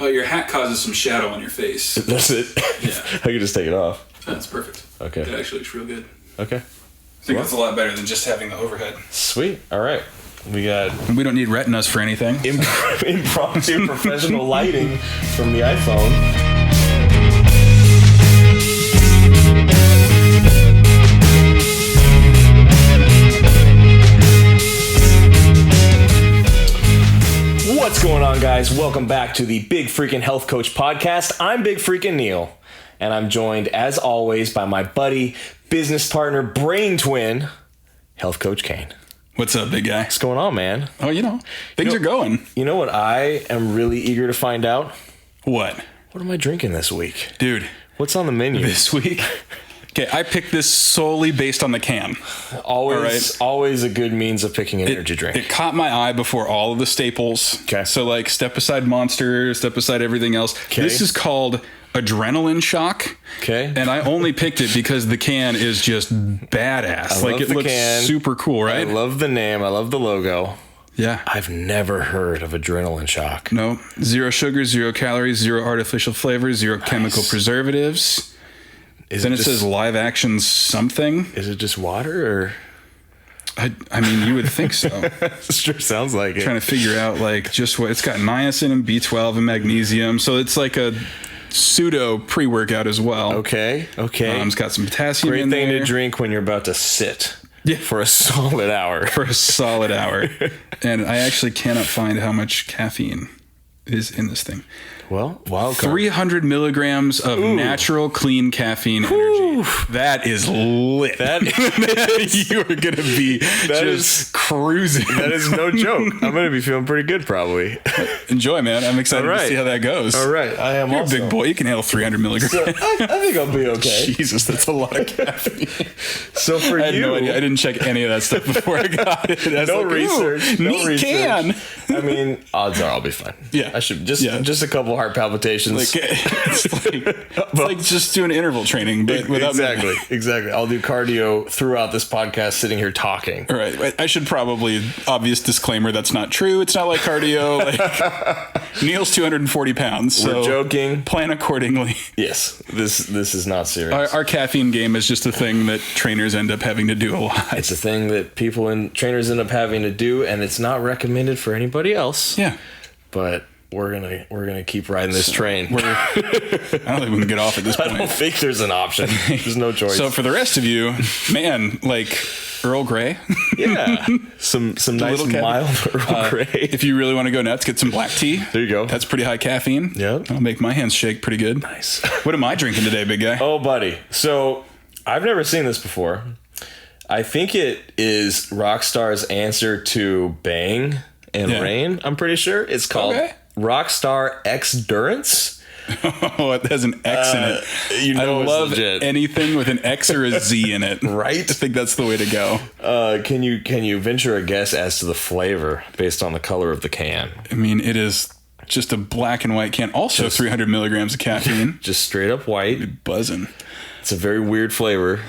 Oh, your hat causes some shadow on your face. That's it? Yeah. I can just take it off. That's perfect. Okay. That actually looks real good. Okay. I think that's a lot better than just having the overhead. Sweet. All right. We don't need retinas for anything. Impromptu professional lighting from the iPhone. What's going on, guys? Welcome back to the Big Freakin Health Coach podcast. I'm Big Freakin Neil, and I'm joined, as always, by my buddy, business partner, brain twin, Health Coach Kane. What's up, big guy? What's going on, man? Oh, things are going. You know what I am really eager to find out? What? What am I drinking this week? Dude. What's on the menu? This week? Okay, I picked this solely based on the can. Always a good means of picking an energy drink. It caught my eye before all of the staples. Okay. So like step aside Monster, step aside everything else. Okay. This is called Adrenaline Shock. Okay. And I only picked it because the can is just badass. It looks super cool, right? I love the name. I love the logo. Yeah. I've never heard of Adrenaline Shock. No. 0 sugar, 0 calories, 0 artificial flavors, 0 chemical preservatives. Then it says live action something. Is it just water or? I mean, you would think so. Sure sounds like it. Trying to figure out just what it's got: niacin and B12 and magnesium. So it's like a pseudo pre-workout as well. Okay. It's got some potassium. Great in thing there to drink when you're about to sit. Yeah. For a solid hour. And I actually cannot find how much caffeine is in this thing. Well, wild card. 300 milligrams of natural, clean caffeine energy. That is lit. You are going to be cruising. That is no joke. I'm going to be feeling pretty good, probably. Enjoy, man. I'm excited to see how that goes. All right. I am You're a big boy. You can handle 300 milligrams. So, I think I'll be okay. Jesus, that's a lot of caffeine. So for I had no idea. I didn't check any of that stuff before I got it. No research. Can. I mean, odds are I'll be fine. Yeah. I should just a couple heart palpitations. It's like just doing interval training, but without exactly. I'll do cardio throughout this podcast, sitting here talking. All right. I should probably obvious disclaimer. That's not true. It's not like cardio. Neil's 240 pounds. So we're joking. Plan accordingly. Yes. This is not serious. Our caffeine game is just a thing that trainers end up having to do a lot. It's a thing that people and trainers end up having to do, and it's not recommended for anybody else. Yeah. But we're gonna keep riding this train. I don't think we can get off at this point. I don't think there's an option. There's no choice. So for the rest of you, man, Earl Grey. Yeah. Some nice mild Earl Grey. If you really want to go nuts, get some black tea. There you go. That's pretty high caffeine. Yep. I'll make my hands shake pretty good. Nice. What am I drinking today, big guy? Oh, buddy. So I've never seen this before. I think it is Rockstar's answer to Bang and Rain. I'm pretty sure. It's called Rockstar Ex Durance. Oh, it has an X in it. I love legit. Anything with an X or a Z in it. Right? I think that's the way to go. Can you venture a guess as to the flavor based on the color of the can? I mean, it is just a black and white can. Also 300 milligrams of caffeine. Just straight up white. Buzzing. It's a very weird flavor.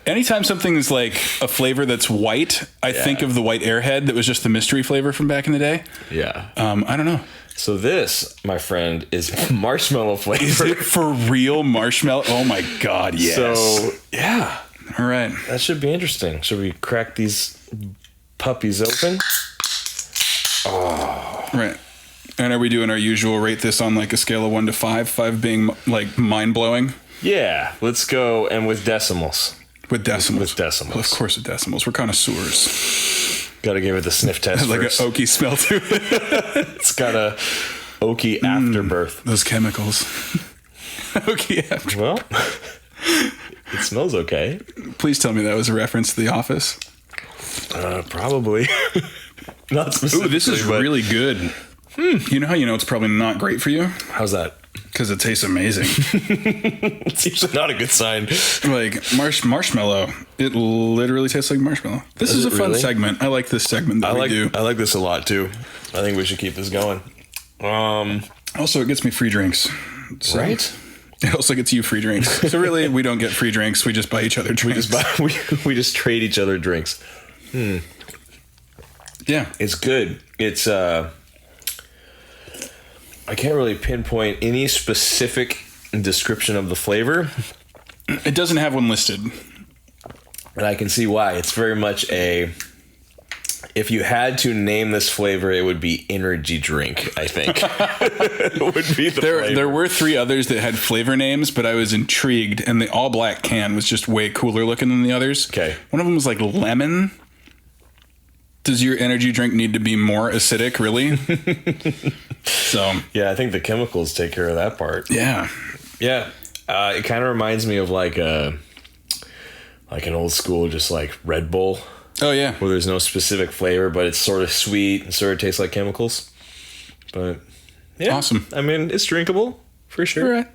Anytime something is like a flavor that's white, I think of the white Airhead that was just the mystery flavor from back in the day. Yeah. I don't know. So this, my friend, is marshmallow flavor. Is it for real marshmallow? Oh my God, yes. So, yeah. All right. That should be interesting. Should we crack these puppies open? Oh. Right. And are we doing our usual rate this on a scale of 1 to 5? 5 being mind-blowing? Yeah. Let's go. And with decimals. With decimals. With decimals. Well, of course with decimals. We're connoisseurs. Got to give it the sniff test like first. An oaky smell to it. It's got a oaky afterbirth. Those chemicals. Oaky after. Well, it smells okay. Please tell me that was a reference to The Office. Probably. Not specifically. Ooh, this is really good. You know how it's probably not great for you? How's that? Because it tastes amazing. It's usually not a good sign. Marshmallow. It literally tastes like marshmallow. This is a fun segment. I like this segment that we do. I like this a lot too. I think we should keep this going. Also, it gets me free drinks. So right? It also gets you free drinks. So really, we don't get free drinks. We just buy each other drinks. We just trade each other drinks. Yeah. It's good. It's I can't really pinpoint any specific description of the flavor. It doesn't have one listed. And I can see why. It's very much if you had to name this flavor, it would be energy drink, I think. It would be the flavor. There were 3 others that had flavor names, but I was intrigued, and the all black can was just way cooler looking than the others. Okay. One of them was like lemon. Does your energy drink need to be more acidic, really? So yeah, I think the chemicals take care of that part. Yeah. Yeah. It kind of reminds me of like an old school, just like Red Bull. Oh, yeah. Where there's no specific flavor, but it's sort of sweet and sort of tastes like chemicals. But yeah. Awesome. I mean, it's drinkable for sure. Right.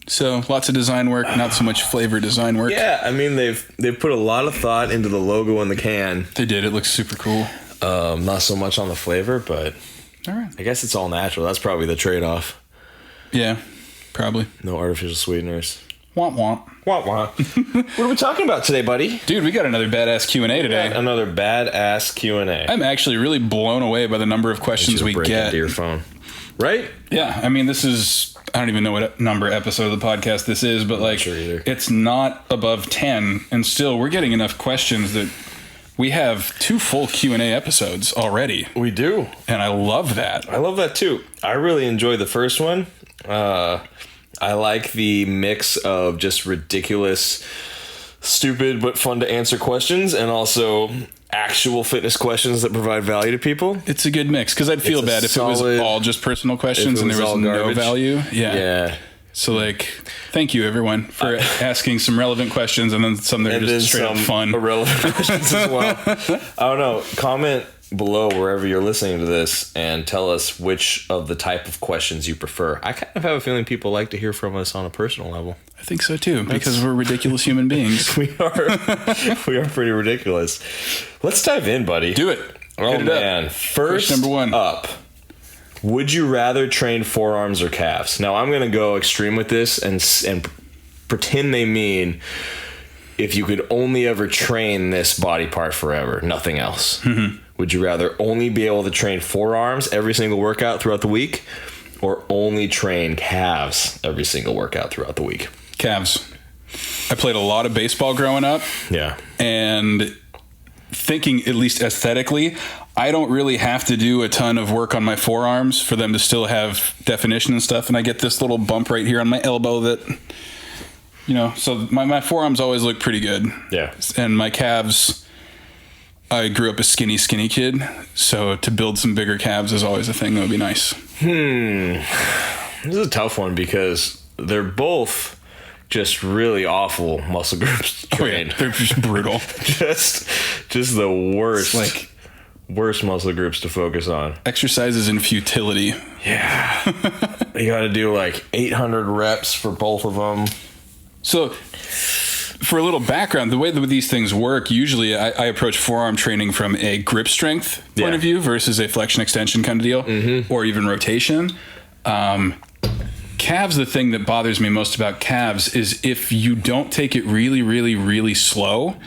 So lots of design work, not so much flavor design work. Yeah, I mean, they've put a lot of thought into the logo and the can. They did. It looks super cool. Not so much on the flavor, but all right. I guess it's all natural. That's probably the trade-off. Yeah, probably. No artificial sweeteners. Womp womp. Womp womp. What are we talking about today, buddy? Dude, we got another badass Q&A today. Another badass Q&A. I'm actually really blown away by the number of questions we get. Into your phone. Right? Yeah, I mean, this is, I don't even know what number episode of the podcast this is, but like, sure either. It's not above 10, and still we're getting enough questions that we have 2 full Q&A episodes already. We do. And I love that. I love that too. I really enjoyed the first one. I like the mix of just ridiculous, stupid, but fun to answer questions, and also actual fitness questions that provide value to people. It's a good mix, because I'd feel bad if it was all just personal questions and there was no value. Yeah. So, like, thank you, everyone, for asking some relevant questions, and then some that are just straight up fun. Irrelevant questions as well. I don't know. Comment below wherever you're listening to this and tell us which of the type of questions you prefer. I kind of have a feeling people like to hear from us on a personal level. I think so too, because we're ridiculous human beings. We are pretty ridiculous. Let's dive in, buddy. Do it. Oh man. First number 1 up. Would you rather train forearms or calves? Now I'm going to go extreme with this and pretend they mean if you could only ever train this body part forever, nothing else. Mm-hmm. Would you rather only be able to train forearms every single workout throughout the week, or only train calves every single workout throughout the week? Calves. I played a lot of baseball growing up. Yeah. And thinking, at least aesthetically, I don't really have to do a ton of work on my forearms for them to still have definition and stuff. And I get this little bump right here on my elbow that, you know, so my forearms always look pretty good. Yeah. And my calves, I grew up a skinny kid, so to build some bigger calves is always a thing that would be nice. This is a tough one because they're both just really awful muscle groups to train. Oh, yeah. They're just brutal. just the worst, like worst muscle groups to focus on. Exercises in futility. Yeah. You got to do like 800 reps for both of them. So, for a little background, the way that these things work, usually I approach forearm training from a grip strength point of view versus a flexion extension kind of deal, or even rotation. Calves, the thing that bothers me most about calves is if you don't take it really, really, really slow,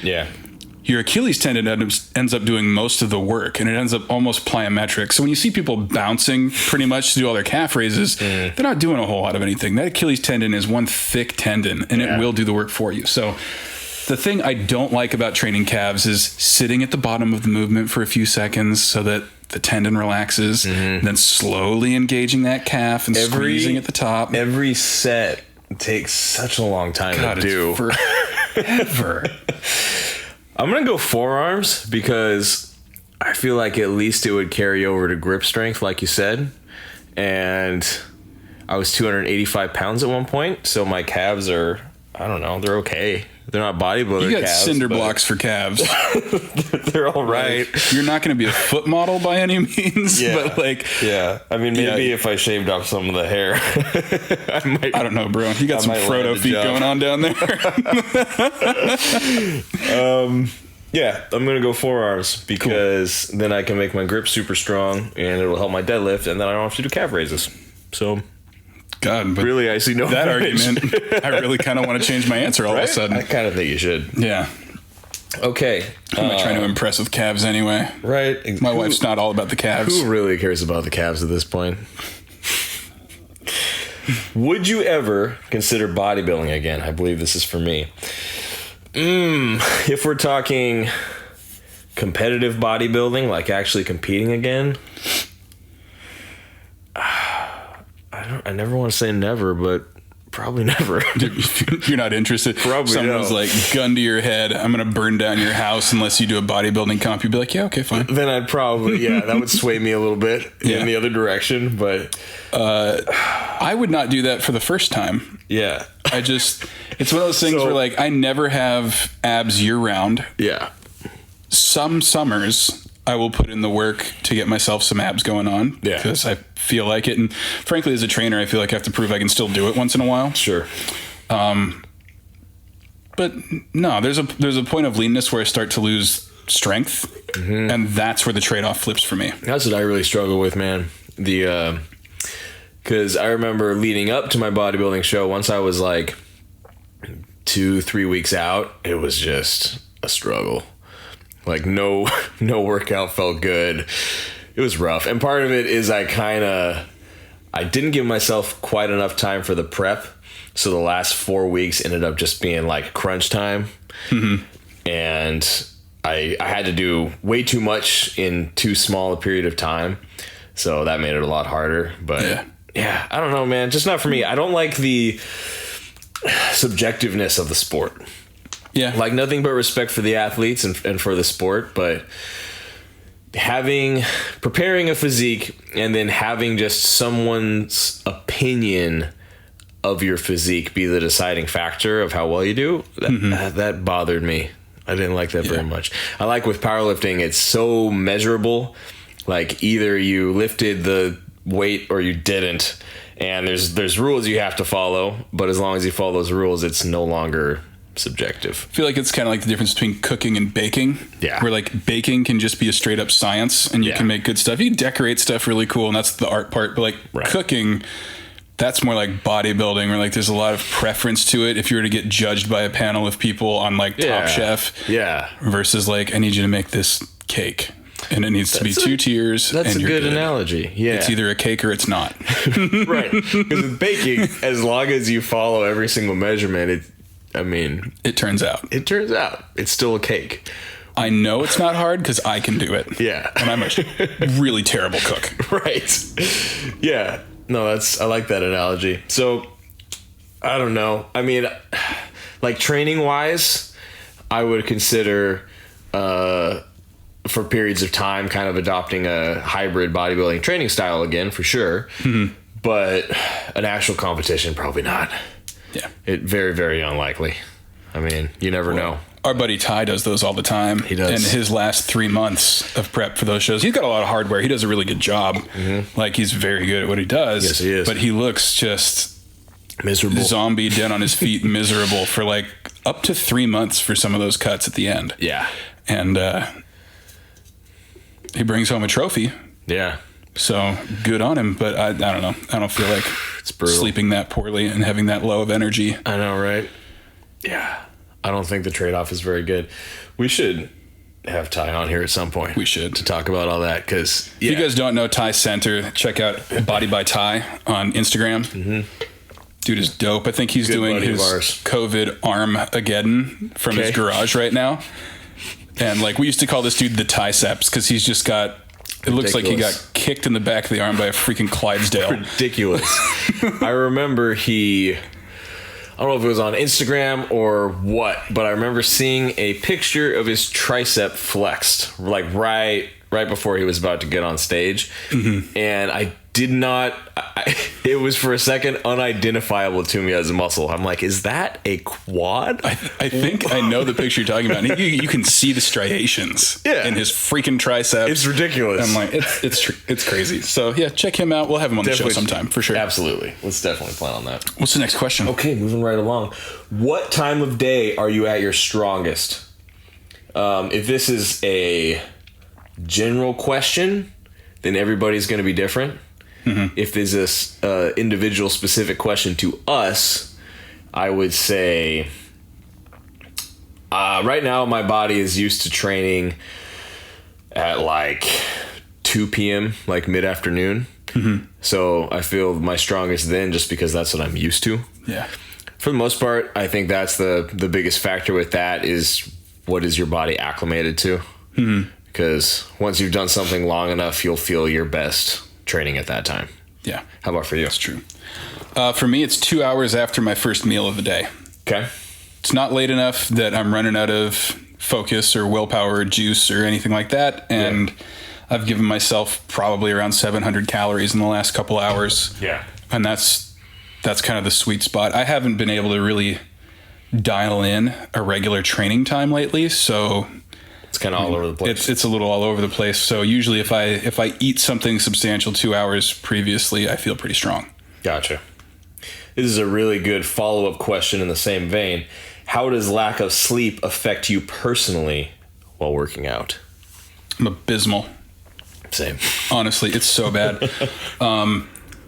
your Achilles tendon ends up doing most of the work, and it ends up almost plyometric. So when you see people bouncing pretty much to do all their calf raises, they're not doing a whole lot of anything. That Achilles tendon is one thick tendon, and it will do the work for you. So the thing I don't like about training calves is sitting at the bottom of the movement for a few seconds so that the tendon relaxes, and then slowly engaging that calf and squeezing at the top. Every set takes such a long time to do. Forever. I'm going to go forearms because I feel like at least it would carry over to grip strength, like you said. And I was 285 pounds at one point, so my calves are, I don't know, they're okay. They're not bodybuilder calves. You got cinder blocks for calves. They're all right. Like, you're not going to be a foot model by any means, but like... Yeah. I mean, maybe if I shaved off some of the hair, I don't know, bro. You got some Frodo feet going on down there. Yeah, I'm going to go forearms because then I can make my grip super strong and it'll help my deadlift, and then I don't have to do calf raises. So... God, but really, I see no that argument. I really kind of want to change my answer all of a sudden. I kind of think you should. Yeah. Okay. Who am I trying to impress with calves anyway? Right. My wife's not all about the calves. Who really cares about the calves at this point? Would you ever consider bodybuilding again? I believe this is for me. If we're talking competitive bodybuilding, like actually competing again, I never want to say never, but probably never. You're not interested. Probably Someone's no. like, gun to your head, I'm going to burn down your house unless you do a bodybuilding comp. You'd be like, yeah, okay, fine. Then I'd probably, that would sway me a little bit in the other direction, but... I would not do that for the first time. Yeah. It's one of those things where, like, I never have abs year round. Yeah. Some summers I will put in the work to get myself some abs going on. Yeah. Because I feel like it. And frankly, as a trainer, I feel like I have to prove I can still do it once in a while. Sure. But no, there's a point of leanness where I start to lose strength. Mm-hmm. And that's where the trade-off flips for me. That's what I really struggle with, man. Because I remember leading up to my bodybuilding show, once I was like 2-3 weeks out, it was just a struggle. Like no workout felt good. It was rough. And part of it is I didn't give myself quite enough time for the prep. So the last 4 weeks ended up just being like crunch time. Mm-hmm. And I had to do way too much in too small a period of time. So that made it a lot harder. But yeah, I don't know, man. Just not for me. I don't like the subjectiveness of the sport. Yeah. Like nothing but respect for the athletes and for the sport, but preparing a physique and then having just someone's opinion of your physique be the deciding factor of how well you do, that bothered me. I didn't like that very much. I like with powerlifting, it's so measurable. Like either you lifted the weight or you didn't, and there's rules you have to follow, but as long as you follow those rules, it's no longer subjective. I feel like it's kind of like the difference between cooking and baking. Yeah. Where like baking can just be a straight up science and you can make good stuff. You can decorate stuff really cool and that's the art part. But like cooking, that's more like bodybuilding where like there's a lot of preference to it. If you were to get judged by a panel of people on like Top Chef. Yeah. Versus like, I need you to make this cake. And it needs to be 2 tiers. That's and a good analogy. Yeah. It's either a cake or it's not. Right. Because with baking, as long as you follow every single measurement, it turns out. It's still a cake. I know it's not hard because I can do it. Yeah. And I'm a really terrible cook. Right. Yeah. No, I like that analogy. So, I don't know. I mean, like training wise, I would consider, for periods of time, kind of adopting a hybrid bodybuilding training style again, for sure. Mm-hmm. But an actual competition, probably not. Yeah. Very, very unlikely. I mean, you never know. Our buddy Ty does those all the time. He does. And his last 3 months of prep for those shows, he's got a lot of hardware. He does a really good job. Mm-hmm. Like, he's very good at what he does. Yes, he is. But he looks just miserable. Zombie, dead on his feet, miserable for like up to 3 months for some of those cuts at the end. Yeah. And he brings home a trophy. Yeah. So good on him, but I don't know. I don't feel like it's brutal. Sleeping that poorly and having that low of energy. I know, right? Yeah. I don't think the trade-off is very good. We should have Ty on here at some point. We should. To talk about all that, because... If you guys don't know Ty Center, check out Body by Ty on Instagram. Mm-hmm. Dude is dope. I think he's doing his COVID Armageddon from his garage right now. And like we used to call this dude the Triceps because he's just got... It looks like he got kicked in the back of the arm by a freaking Clydesdale. Ridiculous. I remember I don't know if it was on Instagram or what, but I remember seeing a picture of his tricep flexed, like right before he was about to get on stage. Mm-hmm. And I did not... it was for a second unidentifiable to me as a muscle. I'm like, is that a quad? I think I know the picture you're talking about. You can see the striations in his freaking triceps. It's ridiculous. I'm like, it's crazy. So yeah, check him out. We'll have him on the show sometime for sure. Absolutely. Let's definitely plan on that. What's the next question? Okay, moving right along. What time of day are you at your strongest? If this is a general question, then everybody's going to be different. Mm-hmm. If there's this individual specific question to us, I would say right now my body is used to training at like 2 p.m., like mid-afternoon. Mm-hmm. So I feel my strongest then just because that's what I'm used to. Yeah. For the most part, I think that's the biggest factor with that is what is your body acclimated to? Mm-hmm. Because once you've done something long enough, you'll feel your best training at that time. Yeah. How about for you? That's true. For me, it's 2 hours after my first meal of the day. Okay. It's not late enough that I'm running out of focus or willpower or juice or anything like that. And I've given myself probably around 700 calories in the last couple hours. Yeah. And that's kind of the sweet spot. I haven't been able to really dial in a regular training time lately. So it's kind of all over the place. It's a little all over the place. So usually if I eat something substantial 2 hours previously, I feel pretty strong. Gotcha. This is a really good follow-up question in the same vein. How does lack of sleep affect you personally while working out? I'm abysmal. Same. Honestly, it's so bad.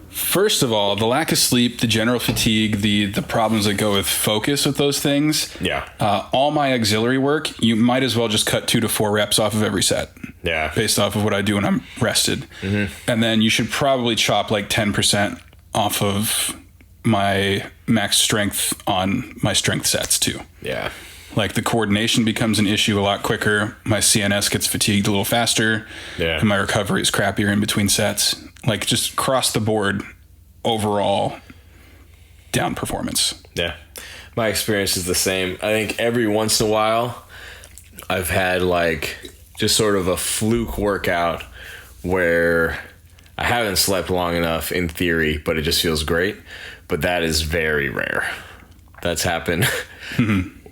First of all, the lack of sleep, the general fatigue, the problems that go with focus with those things. Yeah. All my auxiliary work, you might as well just cut 2 to 4 reps off of every set. Yeah. Based off of what I do when I'm rested. Mm-hmm. And then you should probably chop like 10% off of my max strength on my strength sets too. Yeah. Like the coordination becomes an issue a lot quicker. My CNS gets fatigued a little faster. Yeah. And my recovery is crappier in between sets. Like just across the board, overall down performance. Yeah. My experience is the same. I think every once in a while I've had like just sort of a fluke workout where I haven't slept long enough in theory, but it just feels great. But that is very rare. That's happened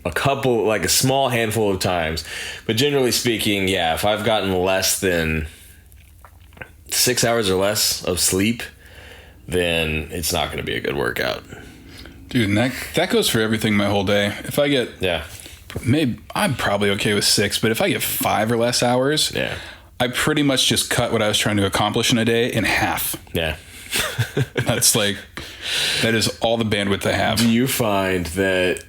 a small handful of times. But generally speaking, yeah, if I've gotten less than 6 hours or less of sleep, then it's not going to be a good workout. Dude, and that goes for everything my whole day. If I get, maybe I'm probably okay with 6, but if I get 5 or less hours, I pretty much just cut what I was trying to accomplish in a day in half. Yeah. That is all the bandwidth I have. Do you find that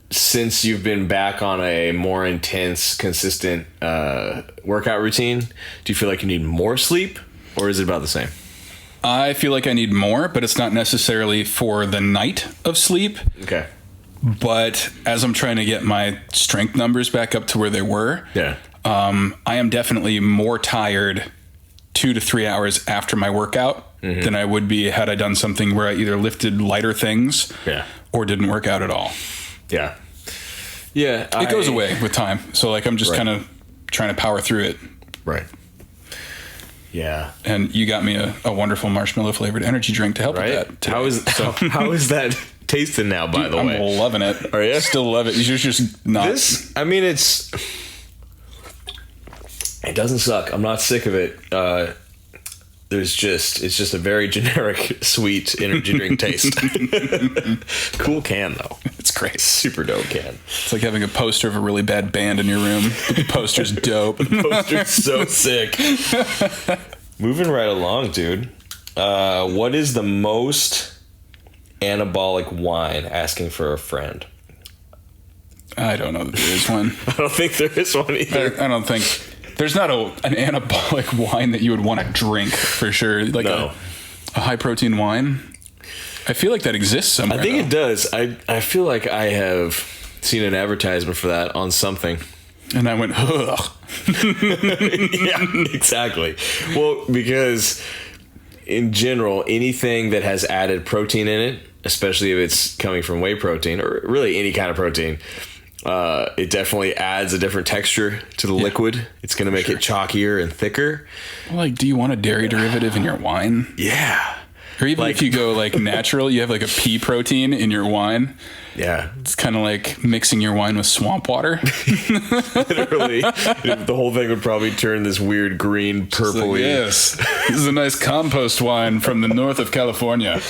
since you've been back on a more intense, consistent workout routine, do you feel like you need more sleep, or is it about the same? I feel like I need more, but it's not necessarily for the night of sleep. Okay. But as I'm trying to get my strength numbers back up to where they were, I am definitely more tired 2 to 3 hours after my workout than I would be had I done something where I either lifted lighter things or didn't work out at all. Yeah. Yeah. It goes away with time. So like I'm just kind of trying to power through it. Right. Yeah. And you got me a wonderful marshmallow flavored energy drink to help with that today. How is that tasting now, by the way? I'm loving it. Are you? Still love it. You're just not. It doesn't suck. I'm not sick of it. It's just a very generic sweet energy drink taste. Cool can though. It's great. Super dope can. It's like having a poster of a really bad band in your room. But the poster's dope. The poster's so sick. Moving right along, dude. What is the most anabolic wine? Asking for a friend. I don't know that there is one. I don't think there is one either. I don't think there's not an anabolic wine that you would want to drink for sure. Like a high protein wine. I feel like that exists somewhere. I think it does. I feel like I have seen an advertisement for that on something. And I went, ugh. Yeah, exactly. Well, because in general, anything that has added protein in it, especially if it's coming from whey protein or really any kind of protein, it definitely adds a different texture to the liquid. It's going to make it chalkier and thicker. Well, like, do you want a dairy derivative in your wine? Yeah. Or even if you go like natural, you have like a pea protein in your wine. Yeah. It's kind of like mixing your wine with swamp water. Literally. The whole thing would probably turn this weird green, purpley. Like, yes. This is a nice compost wine from the north of California.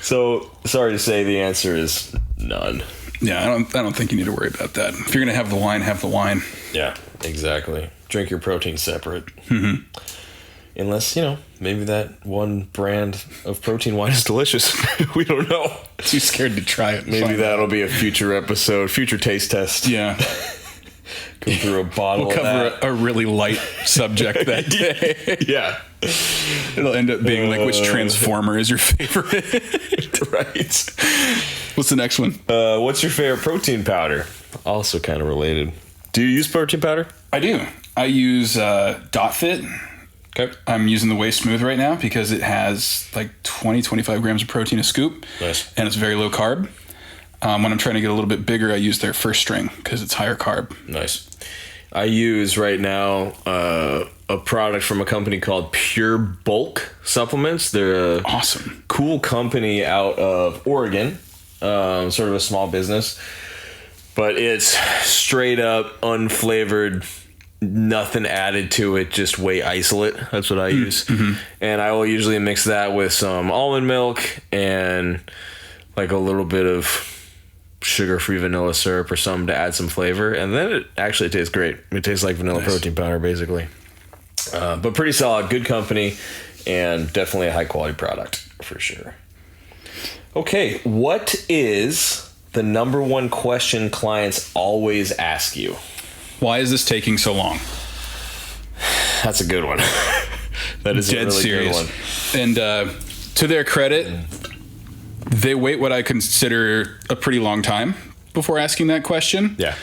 So, sorry to say the answer is none. Yeah, I don't think you need to worry about that. If you're going to have the wine, have the wine. Yeah, exactly. Drink your protein separate. Mm-hmm. Unless, maybe that one brand of protein wine is delicious. We don't know. Too scared to try it. Maybe that'll be a future episode, future taste test. Yeah. Go through a bottle. We'll of cover that. a really light subject that day. Yeah. It'll end up being like, which Transformer is your favorite? Right. What's the next one? What's your favorite protein powder? Also kind of related. Do you use protein powder? I do. I use Dot Fit. Okay. I'm using the Way Smooth right now because it has like 25 grams of protein a scoop. Nice. And it's very low carb. When I'm trying to get a little bit bigger, I use their First String because it's higher carb. Nice. I use right now a product from a company called Pure Bulk Supplements. They're a awesome, cool company out of Oregon, sort of a small business, but it's straight up unflavored, nothing added to it, just whey isolate. That's what I use. Mm-hmm. And I will usually mix that with some almond milk and like a little bit of sugar-free vanilla syrup or something to add some flavor, and then it actually tastes great. It tastes like vanilla protein powder, basically. But pretty solid, good company, and definitely a high-quality product, for sure. Okay, what is the number one question clients always ask you? Why is this taking so long? That's a good one. That is dead a really serious. good one. And to their credit, they wait what I consider a pretty long time before asking that question. Yeah.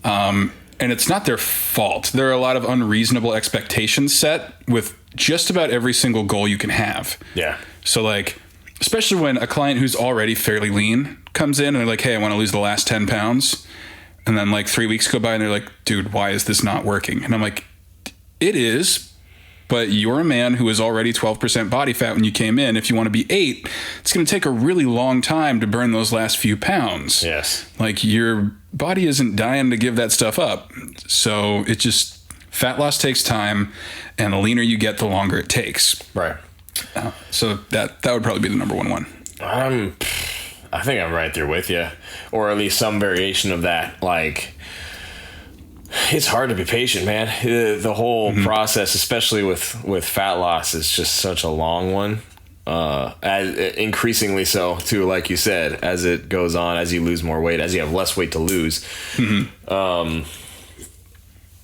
And it's not their fault. There are a lot of unreasonable expectations set with just about every single goal you can have. Yeah. So like, especially when a client who's already fairly lean comes in and they're like, hey, I want to lose the last 10 pounds. And then like 3 weeks go by and they're like, dude, why is this not working? And I'm like, it is. But you're a man who is already 12% body fat when you came in. If you want to be 8, it's going to take a really long time to burn those last few pounds. Yes. Like your body isn't dying to give that stuff up. So it just, fat loss takes time, and the leaner you get, the longer it takes. Right. So that would probably be the number one. I think I'm right there with you, or at least some variation of that. Like, it's hard to be patient, man. The whole process, especially with fat loss, is just such a long one. As increasingly so too, like you said, as it goes on, as you lose more weight, as you have less weight to lose.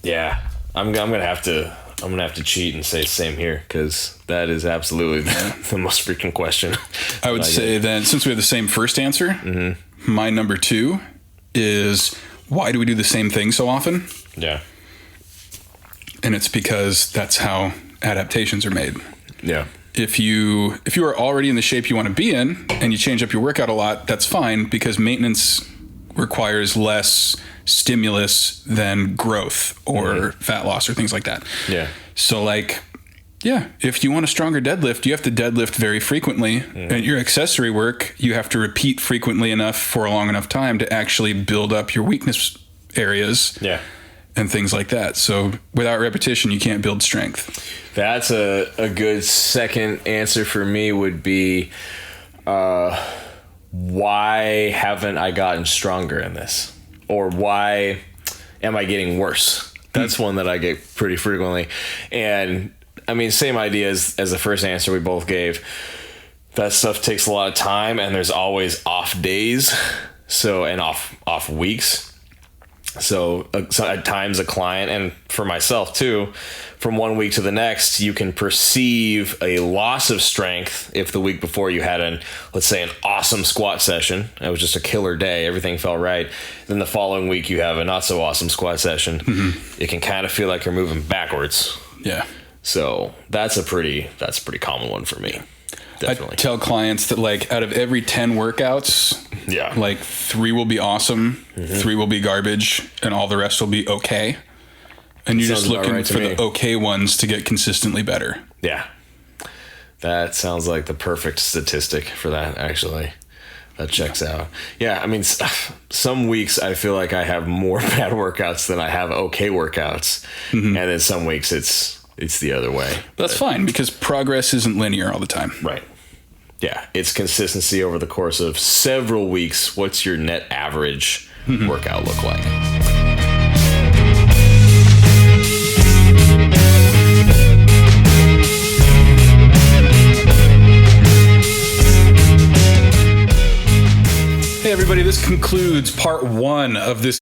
Yeah, I'm gonna have to cheat and say same here, because that is absolutely the most freaking question. I would say that since we have the same first answer, my number 2 is, why do we do the same thing so often? Yeah. And it's because that's how adaptations are made. Yeah. If you are already in the shape you want to be in and you change up your workout a lot, that's fine, because maintenance requires less stimulus than growth or fat loss or things like that. Yeah. So like, yeah, if you want a stronger deadlift, you have to deadlift very frequently. And your accessory work, you have to repeat frequently enough for a long enough time to actually build up your weakness areas. Yeah. And things like that. So without repetition, you can't build strength. That's a good second answer for me would be, why haven't I gotten stronger in this? Or why am I getting worse? That's one that I get pretty frequently. And I mean, same idea as the first answer we both gave. That stuff takes a lot of time, and there's always off days. So, and off weeks. So at times a client, and for myself too, from one week to the next, you can perceive a loss of strength if the week before you had let's say an awesome squat session. It was just a killer day. Everything felt right. Then the following week you have a not so awesome squat session. It can kind of feel like you're moving backwards. Yeah. So that's a pretty common one for me. Definitely. I tell clients that like out of every 10 workouts, like 3 will be awesome, 3 will be garbage, and all the rest will be okay. And you're just looking for the okay ones to get consistently better. Yeah. That sounds like the perfect statistic for that, actually. That checks out. Yeah, I mean, some weeks I feel like I have more bad workouts than I have okay workouts. And then some weeks it's the other way. That's fine, because progress isn't linear all the time. Right. Yeah, it's consistency over the course of several weeks. What's your net average workout look like? Hey everybody, this concludes part 1 of this